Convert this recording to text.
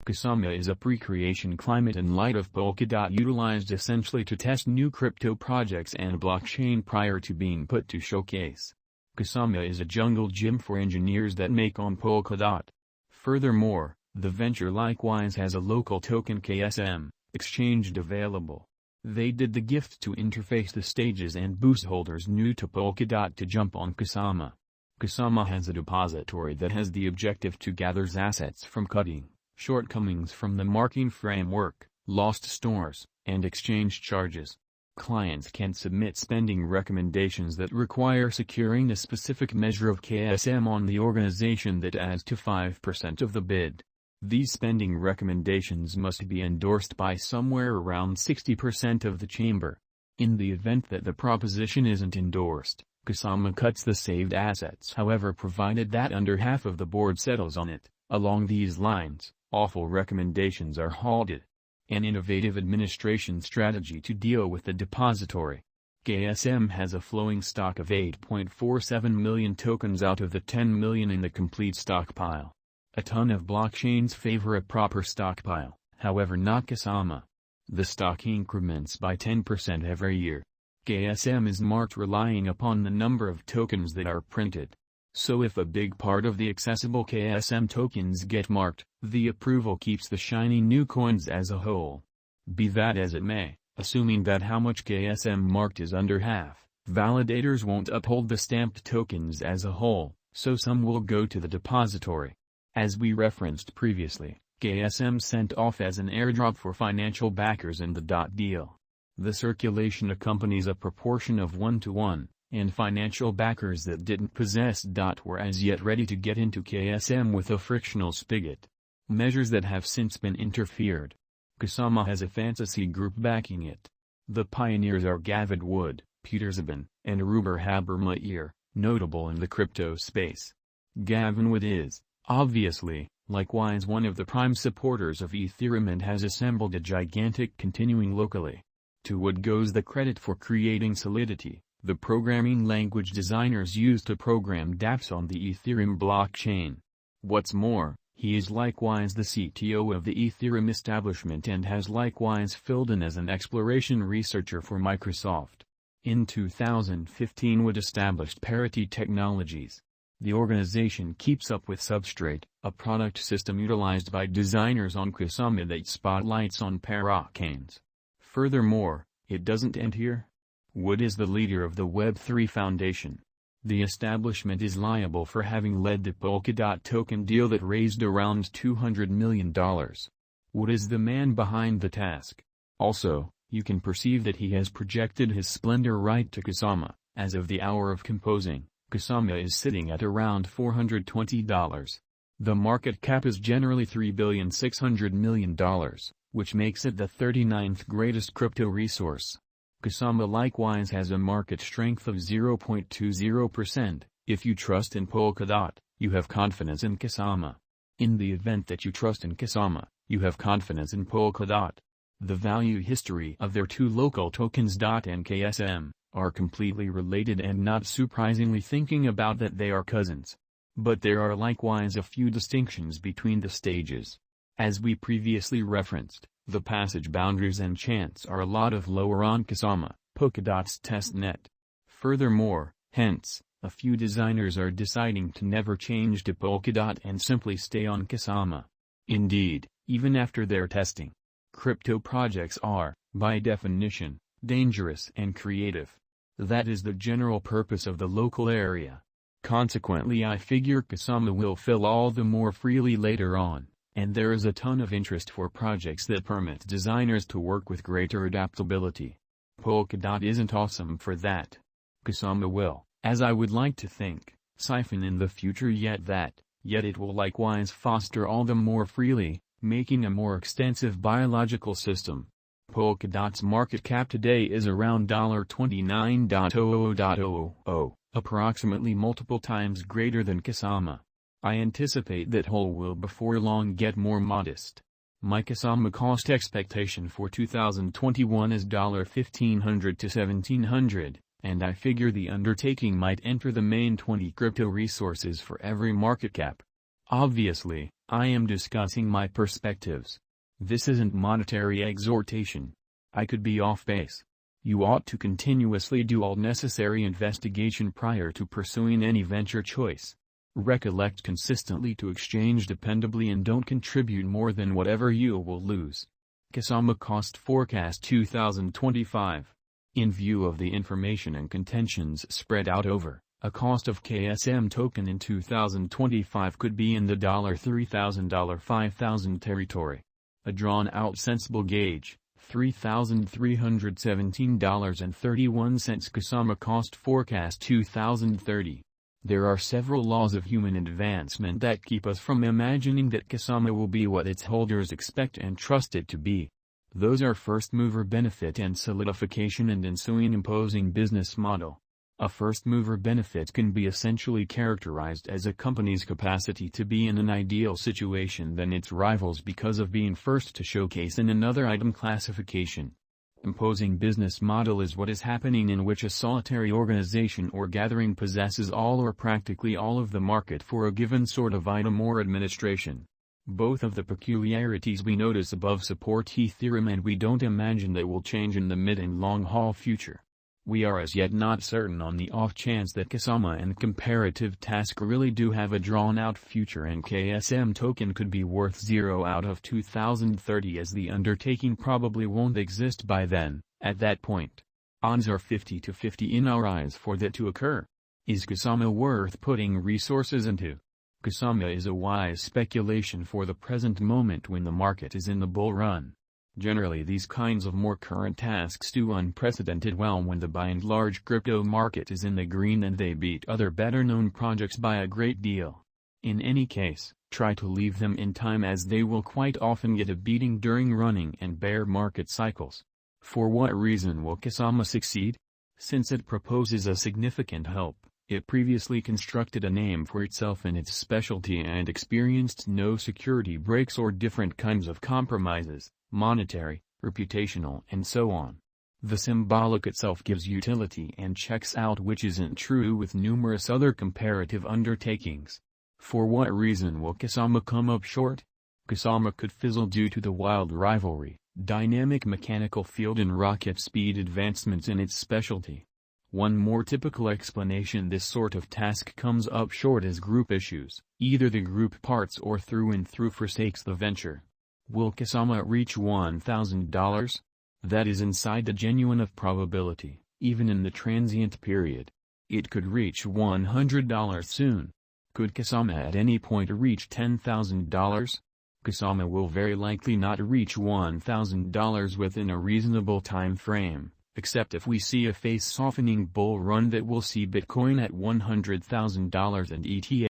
KUSAMA is a pre-creation climate in light of Polkadot utilized essentially to test new crypto projects and blockchain prior to being put to showcase. KUSAMA is a jungle gym for engineers that make on Polkadot. Furthermore, the venture likewise has a local token KSM, exchanged available. They did the gift to interface the stages and boost holders new to Polkadot to jump on KUSAMA. KUSAMA has a depository that has the objective to gather assets from cutting shortcomings from the marking framework, lost stores, and exchange charges. Clients can submit spending recommendations that require securing a specific measure of KSM on the organization that adds to 5% of the bid. These spending recommendations must be endorsed by somewhere around 60% of the chamber. In the event that the proposition isn't endorsed, KUSAMA cuts the saved assets, however, provided that under half of the board settles on it. Along these lines, awful recommendations are halted. An innovative administration strategy to deal with the depository. KSM has a flowing stock of 8.47 million tokens out of the 10 million in the complete stockpile. A ton of blockchains favor a proper stockpile, however not KUSAMA. The stock increments by 10% every year. KSM is marked relying upon the number of tokens that are printed. So if a big part of the accessible KSM tokens get marked, the approval keeps the shiny new coins as a whole. Be that as it may, assuming that how much KSM marked is under half, validators won't uphold the stamped tokens as a whole, so some will go to the depository. As we referenced previously, KSM sent off as an airdrop for financial backers in the DOT deal. The circulation accompanies a proportion of 1-to-1. And financial backers that didn't possess DOT were as yet ready to get into KSM with a frictional spigot. Measures that have since been interfered. KUSAMA has a fantasy group backing it. The pioneers are Gavin Wood, Peter Zibin, and Ruber Habermeyer, notable in the crypto space. Gavin Wood is, obviously, likewise one of the prime supporters of Ethereum and has assembled a gigantic continuing locally. To Wood goes the credit for creating Solidity, the programming language designers use to program dApps on the Ethereum blockchain. What's more, he is likewise the CTO of the Ethereum establishment and has likewise filled in as an exploration researcher for Microsoft. In 2015 Wood established Parity Technologies. The organization keeps up with Substrate, a product system utilized by designers on KUSAMA that spotlights on parachains. Furthermore, it doesn't end here. Wood is the leader of the Web3 Foundation. The establishment is liable for having led the Polkadot token deal that raised around $200 million. Wood is the man behind the task. Also, you can perceive that he has projected his splendor right to KUSAMA. As of the hour of composing, KUSAMA is sitting at around $420. The market cap is generally $3,600,000,000, which makes it the 39th greatest crypto resource. KUSAMA likewise has a market strength of 0.20%. If you trust in Polkadot, you have confidence in KUSAMA. In the event that you trust in KUSAMA, you have confidence in Polkadot. The value history of their two local tokens DOT and KSM, are completely related and not surprisingly thinking about that they are cousins. But there are likewise a few distinctions between the stages. As we previously referenced, the passage boundaries and chance are a lot of lower on KUSAMA, Polkadot's testnet. Furthermore, hence, a few designers are deciding to never change to Polkadot and simply stay on KUSAMA. Indeed, even after their testing, crypto projects are, by definition, dangerous and creative. That is the general purpose of the local area. Consequently, I figure KUSAMA will fill all the more freely later on. And there is a ton of interest for projects that permit designers to work with greater adaptability. Polkadot isn't awesome for that. KUSAMA will, as I would like to think, siphon in the future yet it will likewise foster all the more freely, making a more extensive biological system. Polkadot's market cap today is around $29.0000, approximately multiple times greater than KUSAMA. I anticipate that whole will before long get more modest. My KUSAMA cost expectation for 2021 is $1,500 to $1,700, and I figure the undertaking might enter the main 20 crypto resources for every market cap. Obviously, I am discussing my perspectives. This isn't monetary exhortation. I could be off base. You ought to continuously do all necessary investigation prior to pursuing any venture choice. Recollect consistently to exchange dependably and don't contribute more than whatever you will lose. KUSAMA Cost Forecast 2025. In view of the information and contentions spread out over, a cost of KSM token in 2025 could be in the $3,000 $5,000 territory. A drawn-out sensible gauge, $3,317.31 KUSAMA Cost Forecast 2030. There are several laws of human advancement that keep us from imagining that KUSAMA will be what its holders expect and trust it to be. Those are first-mover benefit and solidification and ensuing imposing business model. A first-mover benefit can be essentially characterized as a company's capacity to be in an ideal situation than its rivals because of being first to showcase in another item classification. Imposing business model is what is happening in which a solitary organization or gathering possesses all or practically all of the market for a given sort of item or administration. Both of the peculiarities we notice above support the theorem, and we don't imagine they will change in the mid and long-haul future. We are as yet not certain on the off chance that KUSAMA and comparative task really do have a drawn-out future and KSM token could be worth 0 out of 2030, as the undertaking probably won't exist by then. At that point, odds are 50-50 in our eyes for that to occur. Is KUSAMA worth putting resources into? KUSAMA is a wise speculation for the present moment when the market is in the bull run. Generally these kinds of more current tasks do unprecedented well when the by and large crypto market is in the green and they beat other better-known projects by a great deal. In any case, try to leave them in time, as they will quite often get a beating during running and bear market cycles. For what reason will KUSAMA succeed? Since it proposes a significant help, it previously constructed a name for itself in its specialty and experienced no security breaks or different kinds of compromises, monetary, reputational and so on. The symbolic itself gives utility and checks out, which isn't true with numerous other comparative undertakings. For what reason will KUSAMA come up short? KUSAMA could fizzle due to the wild rivalry, dynamic mechanical field and rocket speed advancements in its specialty. One more typical explanation this sort of task comes up short is group issues. Either the group parts or through and through forsakes the venture. Will KUSAMA reach $1,000? That is inside the genuine of probability, even in the transient period. It could reach $100 soon. Could KUSAMA at any point reach $10,000? KUSAMA will very likely not reach $1,000 within a reasonable time frame, except if we see a face-softening bull run that will see Bitcoin at $100,000 and ETH